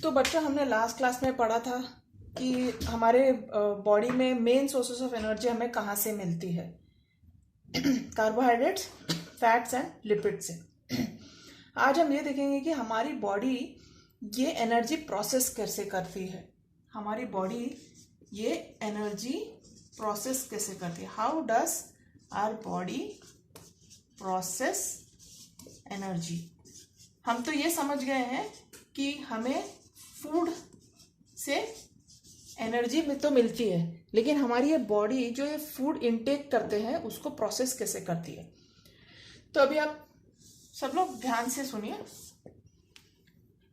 तो बच्चों हमने लास्ट क्लास में पढ़ा था कि हमारे बॉडी में मेन सोर्सेस ऑफ एनर्जी हमें कहाँ से मिलती है। कार्बोहाइड्रेट्स, फैट्स एंड लिपिड से। आज हम ये देखेंगे कि हमारी बॉडी ये एनर्जी प्रोसेस कैसे करती है। हमारी बॉडी ये एनर्जी प्रोसेस कैसे करती है। How does our body process energy. हम तो ये समझ गए हैं कि हमें फूड से एनर्जी तो मिलती है, लेकिन हमारी ये बॉडी जो ये फूड इनटेक करते हैं उसको प्रोसेस कैसे करती है। तो अभी आप सब लोग ध्यान से सुनिए।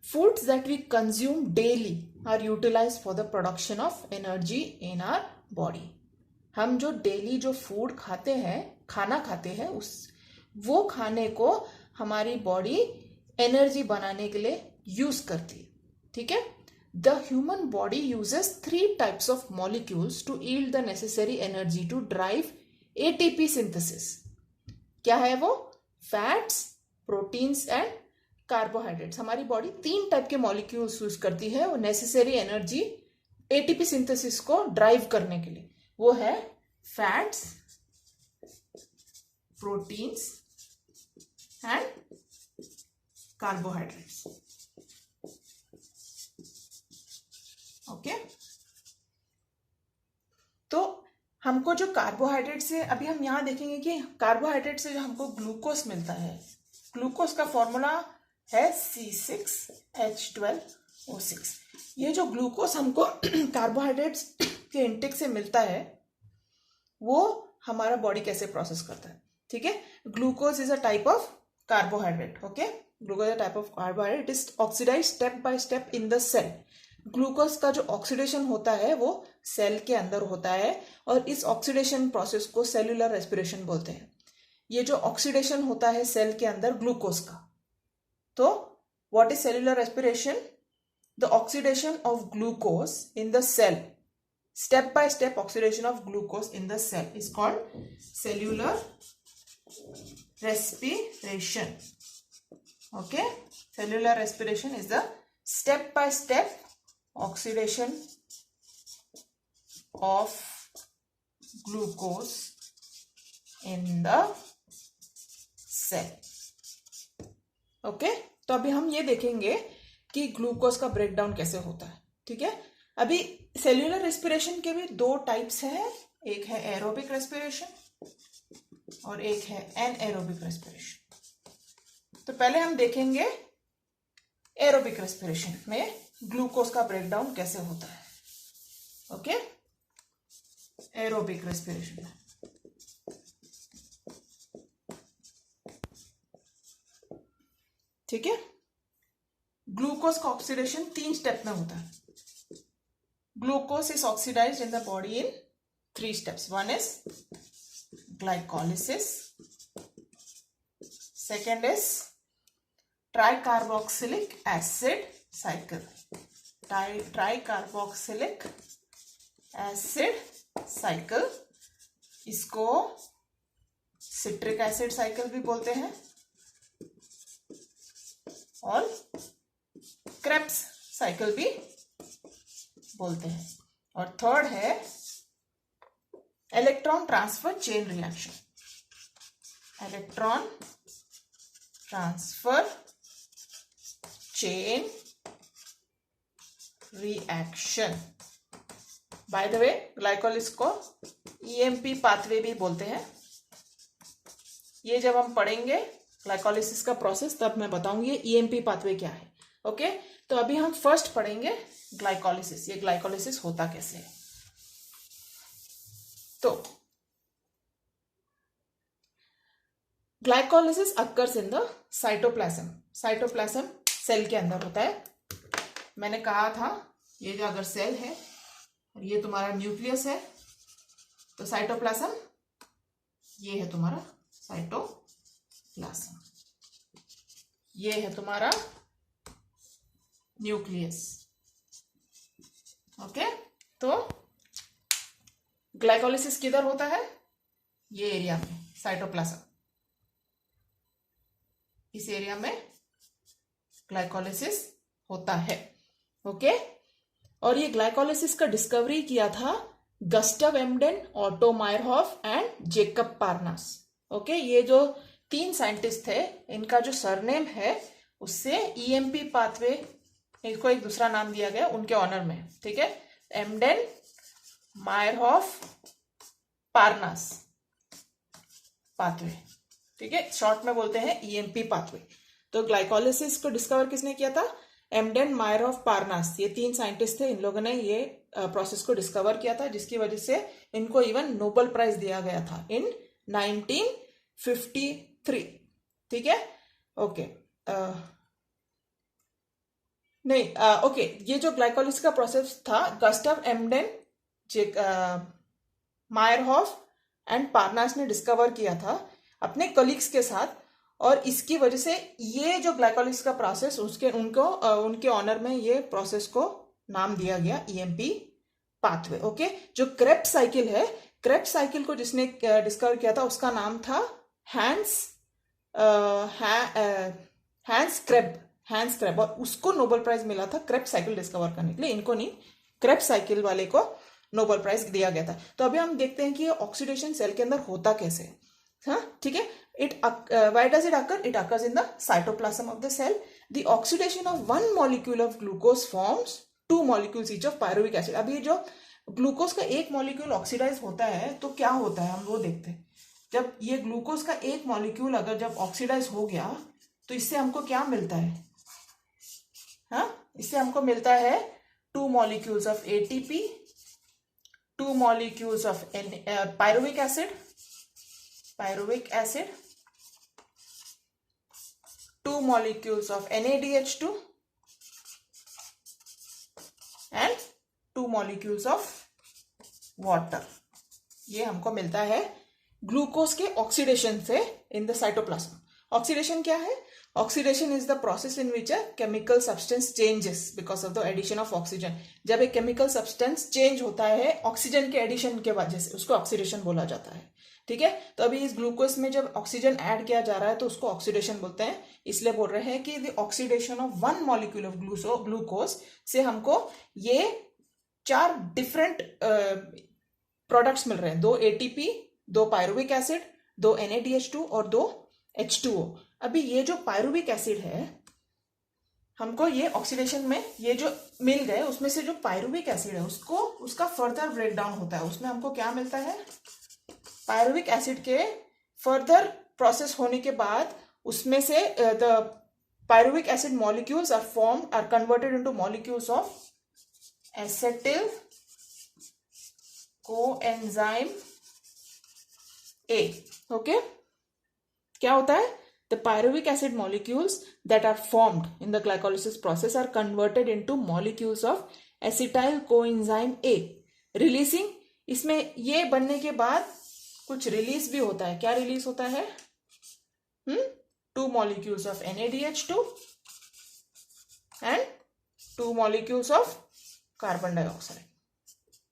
Foods that we consume daily are utilized for the production of energy in our body. हम जो डेली जो फूड खाते हैं, खाना खाते हैं, वो खाने को हमारी बॉडी एनर्जी बनाने के लिए यूज करती है। ठीक है। The human body uses 3 types of molecules to yield the necessary energy to drive ATP synthesis. क्या है वो? Fats, proteins and carbohydrates. हमारी बॉडी 3 टाइप के मॉलिक्यूल्स यूज करती है वो नेसेसरी एनर्जी एटीपी सिंथेसिस को ड्राइव करने के लिए। वो है fats, proteins and carbohydrates. Okay. तो हमको जो कार्बोहाइड्रेट से, अभी हम यहां देखेंगे कि कार्बोहाइड्रेट से जो हमको ग्लूकोज मिलता है, ग्लूकोज का फॉर्मूला है C6H12O6। ये जो ग्लूकोज हमको कार्बोहाइड्रेट्स के इंटेक से मिलता है वो हमारा बॉडी कैसे प्रोसेस करता है। ठीक है। Glucose is a type of carbohydrate. Okay. Glucose is a type of carbohydrate. It is oxidize step by step in the cell. Glucose का जो ऑक्सीडेशन होता है वो सेल के अंदर होता है और इस ऑक्सीडेशन प्रोसेस को सेल्यूलर रेस्पिरेशन बोलते हैं। ये जो ऑक्सीडेशन होता है सेल के अंदर ग्लूकोज का, तो what is cellular respiration? The oxidation of glucose in the cell, step by step oxidation of glucose in the cell is called cellular respiration. Okay. Cellular respiration is the step by step oxidation of glucose in the cell. Okay. तो अभी हम ये देखेंगे कि glucose का breakdown कैसे होता है। ठीक है। अभी सेल्यूलर रेस्पिरेशन के भी 2 टाइप्स हैं। एक है एरोबिक रेस्पिरेशन और एक है एनएरोबिक रेस्पिरेशन। तो पहले हम देखेंगे एरोबिक रेस्पिरेशन में ग्लूकोज का ब्रेकडाउन कैसे होता है। ओके। एरोबिक रेस्पिरेशन में ठीक है, ग्लूकोज का ऑक्सीडेशन 3 स्टेप में होता है। Glucose is oxidized in the body in 3 steps. 1 is glycolysis, second is tricarboxylic acid cycle. Tricarboxylic acid cycle, इसको सिट्रिक एसिड साइकिल भी बोलते हैं और क्रेब्स साइकिल भी बोलते हैं। और थर्ड है electron transfer chain reaction. Electron transfer chain reaction. By the way glycolysis को ईएमपी पाथवे भी बोलते हैं। ये जब हम पढ़ेंगे ग्लाइकोलिसिस का प्रोसेस तब मैं बताऊंगी ईएमपी पाथवे क्या है। ओके। तो अभी हम फर्स्ट पढ़ेंगे ग्लाइकोलिसिस। ये ग्लाइकोलिसिस होता कैसे है। तो glycolysis occurs in the cytoplasm. Cytoplasm cell के अंदर होता है। मैंने कहा था ये जो अगर सेल है और ये तुम्हारा न्यूक्लियस है तो साइटोप्लाज्म ये है तुम्हारा साइटोप्लाज्म, ये है तुम्हारा न्यूक्लियस। ओके। तो ग्लाइकोलिसिस किधर होता है? ये एरिया में, साइटोप्लाज्म। इस एरिया में ग्लाइकोलिसिस होता है। ओके। और ये ग्लाइकोलिसिस का डिस्कवरी किया था गस्टव एम्डेन, ऑटो मायरहॉफ एंड जेकब पार्नास। ओके, ये जो 3 साइंटिस्ट थे, इनका जो सरनेम है उससे ईएमपी पाथवे, इसको एक दूसरा नाम दिया गया उनके ऑनर में, ठीक है। एम्डेन, मायरहॉफ, पार्नास पाथवे, ठीक है, शॉर्ट में बोलते हैं ईएमपी पाथवे। तो ग्लाइकोलिसिस को डिस्कवर किसने किया था? एम्डेन, मायरहॉफ, पार्नास, ये 3 साइंटिस्ट थे। इन लोगों ने ये प्रोसेस को डिस्कवर किया था, जिसकी वजह से इनको इवन नोबेल प्राइज दिया गया था इन 1953, ठीक है। ओके, ओके, ये जो ग्लाइकोलिसिस का प्रोसेस था, गस्टव एम्डेन, मायरहॉफ एंड पार्नास ने डिस्कवर किया था अपने कलीग्स के साथ, और इसकी वजह से ये जो ग्लाइकोलिसिस का प्रोसेस उनके ऑनर में ये प्रोसेस को नाम दिया गया ईएमपी पाथवे। ओके, जो क्रेब्स साइकिल है, क्रेब्स साइकिल को जिसने डिस्कवर किया था उसका नाम था हैंस क्रेब, और उसको नोबेल प्राइज मिला था क्रेब्स साइकिल डिस्कवर करने के लिए। इनको नहीं, क्रेब्स साइकिल वाले को नोबेल प्राइज दिया गया था। तो अभी हम देखते हैं कि ऑक्सीडेशन सेल के अंदर होता कैसे है, हाँ, ठीक है। Why does it occur? It occurs in the cytoplasm of the cell. The oxidation of one molecule of glucose forms 2 molecules each of pyruvic acid. अब ये जो ग्लूकोज का एक मॉलिक्यूल ऑक्सीडाइज होता है तो क्या होता है, हम वो देखते हैं। जब ये ग्लूकोज का एक मॉलिक्यूल अगर जब ऑक्सीडाइज हो गया तो इससे हमको क्या मिलता है, हाँ, इससे हमको मिलता है 2 molecules of ATP, 2 molecules of pyruvic acid, 2 molecules of NADH2 and 2 molecules of water। ये हमको मिलता है ग्लूकोज के ऑक्सीडेशन से इन द साइटोप्लाज्म। ऑक्सीडेशन क्या है? Oxidation is the process in which a chemical substance changes because of the addition of oxygen. जब एक केमिकल सब्सटेंस चेंज होता है ऑक्सीजन के एडिशन के वजह से, उसको ऑक्सीडेशन बोला जाता है, ठीक है। तो अभी इस ग्लूकोज में जब ऑक्सीजन ऐड किया जा रहा है तो उसको ऑक्सीडेशन बोलते हैं। इसलिए बोल रहे हैं कि the oxidation of 1 molecule of glucose से हमको ये 4 डिफरेंट प्रोडक्ट्स मिल रहे हैं, 2 ATP, 2 पायरुविक एसिड, 2 NADH2 और 2 H2O। अभी ये जो पायरुविक एसिड है, हमको ये ऑक्सीडेशन में ये जो मिल गए, उसमें से जो पायरुविक एसिड है उसका फर्दर ब्रेकडाउन होता है। उसमें हमको क्या मिलता है, पायरुविक एसिड के फर्दर प्रोसेस होने के बाद उसमें से the pyruvic acid molecules are converted into molecules of acetyl coenzyme A. Okay, क्या होता है? The pyruvic acid molecules that are formed in the glycolysis process are converted into molecules of acetyl coenzyme A, releasing, इसमें ये बनने के बाद कुछ release भी होता है। क्या रिलीज होता है? 2 molecules of NADH2 and 2 molecules of carbon dioxide।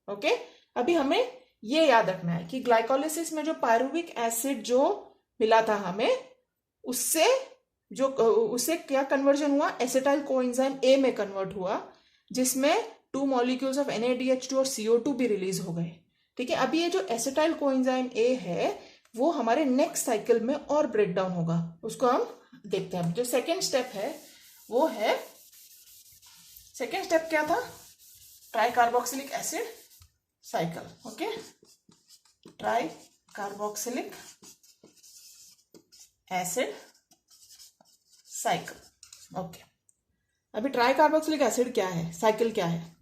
Okay, अभी हमें ये याद रखना है कि ग्लाइकोलिसिस में जो पायरुविक एसिड जो मिला था हमें, उससे क्या कन्वर्जन हुआ? एसिटाइल कोएंजाइम ए में कन्वर्ट हुआ, जिसमें 2 मॉलिक्यूल्स ऑफ NADH2 और CO2 भी रिलीज हो गए, ठीक है। अभी ये जो एसिटाइल कोएंजाइम ए है वो हमारे नेक्स्ट साइकिल में और ब्रेक डाउन होगा, उसको हम देखते हैं। जो सेकेंड स्टेप है वो है, सेकेंड स्टेप क्या था? Try carboxylic acid cycle. Okay, try carboxylic acid cycle. Okay, अभी ट्राई कार्बोक्सिलिक एसिड क्या है, साइकिल क्या है,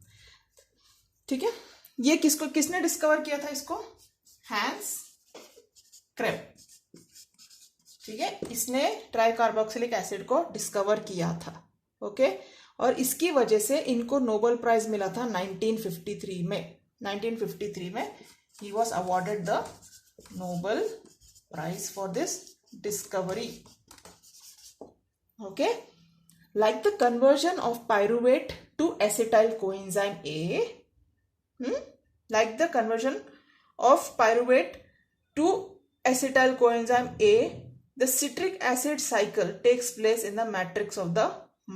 ठीक है। ये किसने डिस्कवर किया था इसको? हैंस क्रेब, ठीक है, इसने ट्राई कार्बोक्सिलिक एसिड को डिस्कवर किया था। ओके, और इसकी वजह से इनको नोबेल प्राइज मिला था 1953 में। 1953 में ही was awarded the Nobel prize for this discovery। Okay, like the conversion of pyruvate to acetyl coenzyme A, like the conversion of pyruvate to acetyl coenzyme A, the citric acid cycle takes place in the matrix of the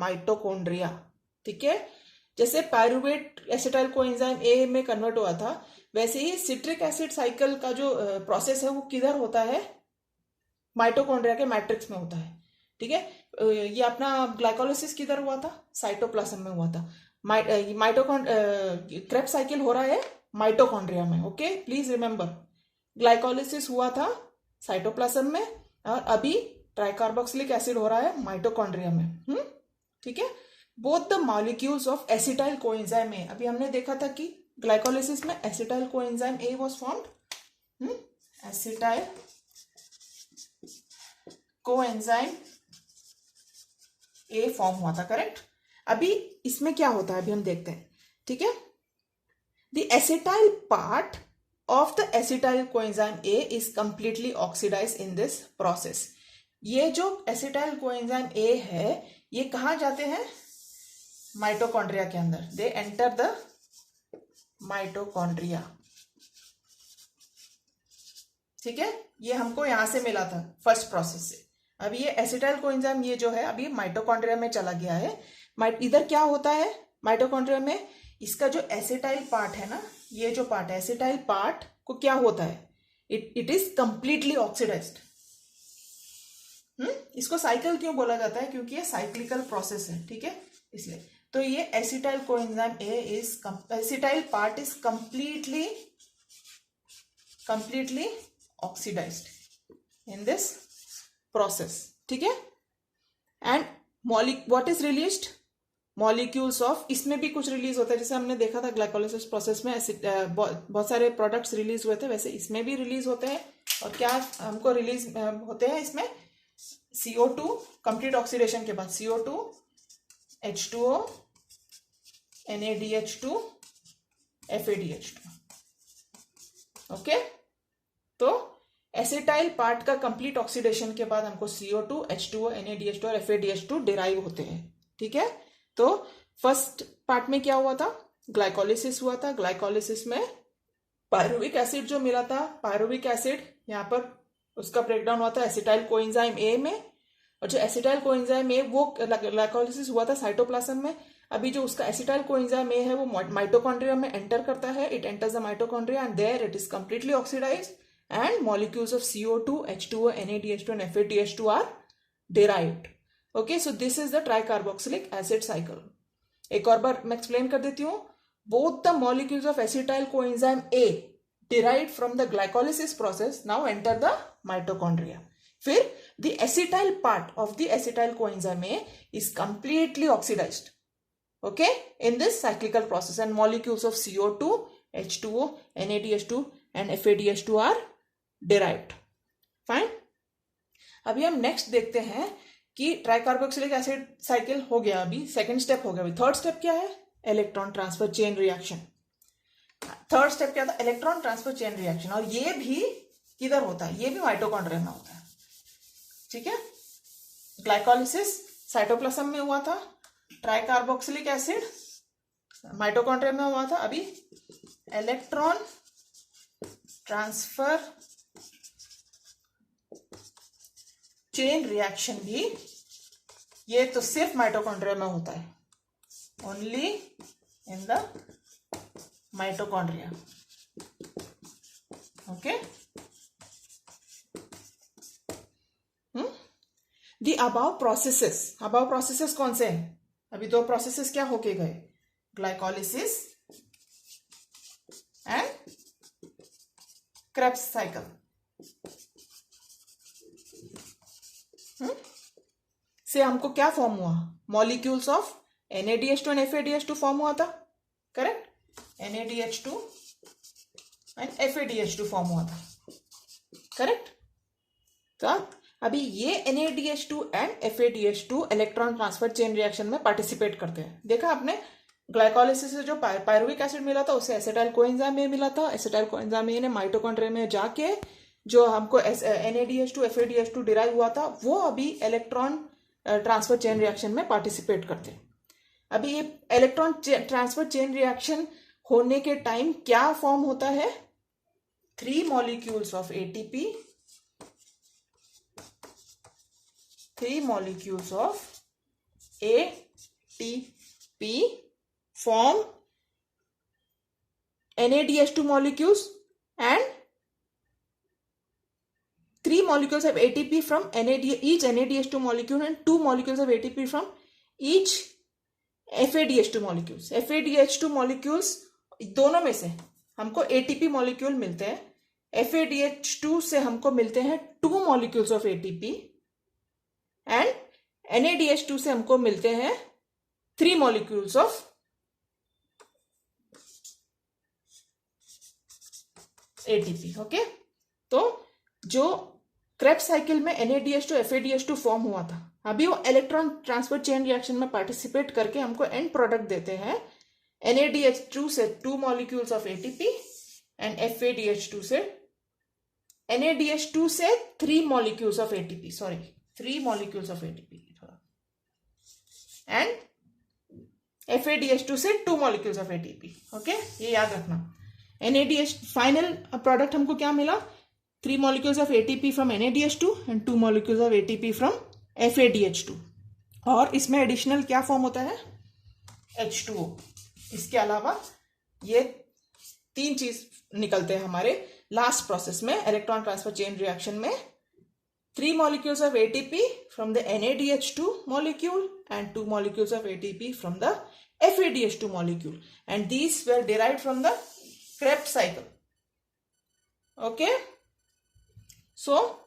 mitochondria। ठीक है, जैसे pyruvate acetyl coenzyme ए में convert हुआ था, वैसे ही citric acid cycle का जो process है वो किधर होता है, माइटोकॉन्ड्रिया के मैट्रिक्स में होता है। ठीक है, ये अपना ग्लाइकोलिसिस किधर हुआ था, साइटोप्लाज्म में हुआ था। क्रेब्स साइकिल हो रहा है माइटोकॉन्ड्रिया में। ओके, प्लीज रिमेंबर, ग्लाइकोलिसिस हुआ था साइटोप्लाज्म में और अभी ट्राइकार्बोक्सिलिक एसिड हो रहा है माइटोकॉन्ड्रिया में। ठीक है, both the molecules of acetyl coenzyme ए, अभी हमने देखा था कि ग्लाइकोलिसिस में acetyl coenzyme A was formed, acetyl coenzyme A form हुआ था, करेक्ट। अभी इसमें क्या होता है अभी हम देखते हैं। ठीक है, the acetyl part of the acetyl coenzyme A is completely oxidized in this process. ये जो acetyl coenzyme A है ये कहाँ जाते हैं, माइटोकॉन्ड्रिया के अंदर। They enter the mitochondria. ठीक है, ये हमको यहां से मिला था फर्स्ट प्रोसेस से। अब ये एसिटाइल कोएंजाइम ये जो है अभी माइटोकॉन्ड्रिया में चला गया है। इधर क्या होता है माइटोकॉन्ड्रिया में, इसका जो एसिटाइल पार्ट है ना, ये जो पार्ट है एसिटाइल पार्ट को क्या होता है, इट इज कंप्लीटली ऑक्सीडाइज्ड। इसको साइकिल क्यों बोला जाता है, क्योंकि ये साइक्लिकल प्रोसेस है। ठीक है, इसलिए तो ये acetyl coenzyme A is, acetyl part is completely oxidized in this process. ठीक है, and what is released, molecules of, इसमें भी कुछ रिलीज होता है, जैसे हमने देखा था ग्लाइकोलिसिस प्रोसेस में बहुत सारे प्रोडक्ट्स रिलीज हुए थे, वैसे इसमें भी रिलीज होते हैं। और क्या हमको रिलीज होते हैं इसमें, CO2 कंप्लीट ऑक्सीडेशन के बाद CO2 H2O NaDH2 FADH2। Okay, तो एसिटाइल पार्ट का कंप्लीट ऑक्सीडेशन के बाद हमको CO2 H2O NaDH2 और FADH2 डिराइव होते हैं। ठीक है, तो फर्स्ट पार्ट में क्या हुआ था, ग्लाइकोलिसिस हुआ था। ग्लाइकोलिसिस में पायरुविक एसिड जो मिला था, पायरुविक एसिड यहाँ पर उसका ब्रेकडाउन हुआ था एसिटाइल कोएंजाइम ए में, और जो एसिटाइल कोएंजाइम ए वो ग्लाइकोलिसिस हुआ था साइटोप्लाज्म में। अभी जो उसका एसिटाइल कोएंजाइम ए है वो माइटोकॉन्ड्रिया में एंटर करता है, it enters the mitochondria and there it is completely oxidized and molecules of CO2 H2O NaDH2 and FADH2 are derived. Okay, so this is the tricarboxylic acid cycle. एक और बार मैं explain कर देती हूँ। Both the molecules of acetyl coenzyme A derived from the glycolysis process now enter the mitochondria. फिर the acetyl part of the acetyl coenzyme A is completely oxidized, okay, in this cyclical process, and molecules of CO2 H2O NaDH2 and FADH2 are derived. Fine. अभी हम next देखते हैं कि tricarboxylic acid cycle हो गया, अभी second step हो गया। अभी थर्ड स्टेप क्या है, electron transfer chain reaction. Third step क्या था, इलेक्ट्रॉन ट्रांसफर चेन रिएक्शन, और ये भी किधर होता है, ये भी माइटोकॉन्ड्रिया में होता है। ठीक है, ग्लाइकोलिसिस साइटोप्लाज्म में हुआ था, ट्राइकार्बोक्सिलिक एसिड माइटोकॉन्ड्रिया में हुआ था। अभी इलेक्ट्रॉन ट्रांसफर चेन रिएक्शन भी, ये तो सिर्फ माइटोकॉन्ड्रिया में होता है, only in the mitochondria. Okay, the above processes कौन से हैं, अभी दो प्रोसेसेस क्या होके गए, ग्लाइकोलिसिस एंड क्रेब्स साइकिल। से हमको क्या फॉर्म हुआ, molecules of NaDH2 and FADH2 form हुआ था, correct, NaDH2 and FADH2 form हुआ था, करेक्ट। तो अभी ये NaDH2 and FADH2 electron transfer chain reaction में पार्टिसिपेट करते हैं। देखा आपने, ग्लाइकोलिसिस से जो पायरुविक एसिड मिला था उसे एसिटाइल कोएंजाइम ए मिला था, एसिटाइल कोएंजाइम ए ने माइटोकॉन्ड्रिया में जाके जो हमको NaDH2 FADH2 डिराइव हुआ था वो अभी इलेक्ट्रॉन ट्रांसफर चेन रिएक्शन में पार्टिसिपेट करते हैं। अभी ये इलेक्ट्रॉन ट्रांसफर चेन रिएक्शन होने के टाइम क्या फॉर्म होता है, 3 molecules of ATP, 3 molecules of ATP form NADH2 molecules and 3 molecules of ATP from each NADH2 molecule and 2 molecules of ATP from each FADH2 molecules. FADH2 molecules दोनों में से हमको ATP molecule मिलते हैं. FADH2 से हमको मिलते हैं 2 molecules of ATP and NADH2 से हमको मिलते हैं 3 molecules of ATP. ओके, तो जो क्रेब्स साइकिल में NADH2 FADH2 फॉर्म हुआ था, अभी वो इलेक्ट्रॉन ट्रांसफर चेन रिएक्शन में पार्टिसिपेट करके हमको एंड प्रोडक्ट देते हैं. NADH2 से 2 molecules of ATP and FADH2 से NADH2 से 3 molecules of ATP. Sorry, 3 molecules of ATP and FADH2 से 2 molecules of ATP. ओके, ये याद रखना. NADH फाइनल प्रोडक्ट हमको क्या मिला? 3 molecules of ATP from NADH2 and 2 molecules of ATP from FADH2. और इसमें एडिशनल क्या फॉर्म होता है? H2O. इसके अलावा ये 3 चीज निकलते हैं हमारे लास्ट प्रोसेस में, इलेक्ट्रॉन ट्रांसफर चेन रिएक्शन में. 3 molecules of ATP from the NADH2 molecule and 2 molecules of ATP from the FADH2 molecule, and these were derived from the Krebs cycle. Okay, so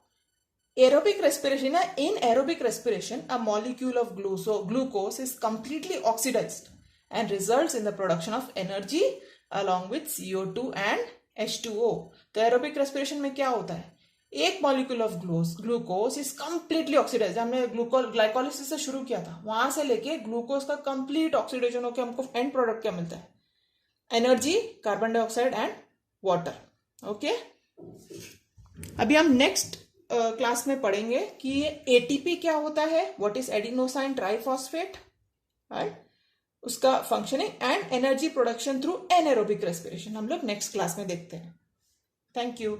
aerobic respiration, in aerobic respiration a molecule of glucose is completely oxidized and results in the production of energy along with CO2 and H2O. तो aerobic respiration में क्या होता है? एक molecule of glucose is completely oxidized. हमने glycolysis से शुरू किया था, वहां से लेके ग्लूकोज का कंप्लीट ऑक्सीडेशन होकर हमको एंड प्रोडक्ट क्या मिलता है? Energy, carbon dioxide and water. Okay, अभी हम नेक्स्ट क्लास में पढ़ेंगे कि एटीपी क्या होता है, what is adenosine triphosphate, right, उसका functioning and energy production through anaerobic respiration हम लोग नेक्स्ट क्लास में देखते हैं. Thank you.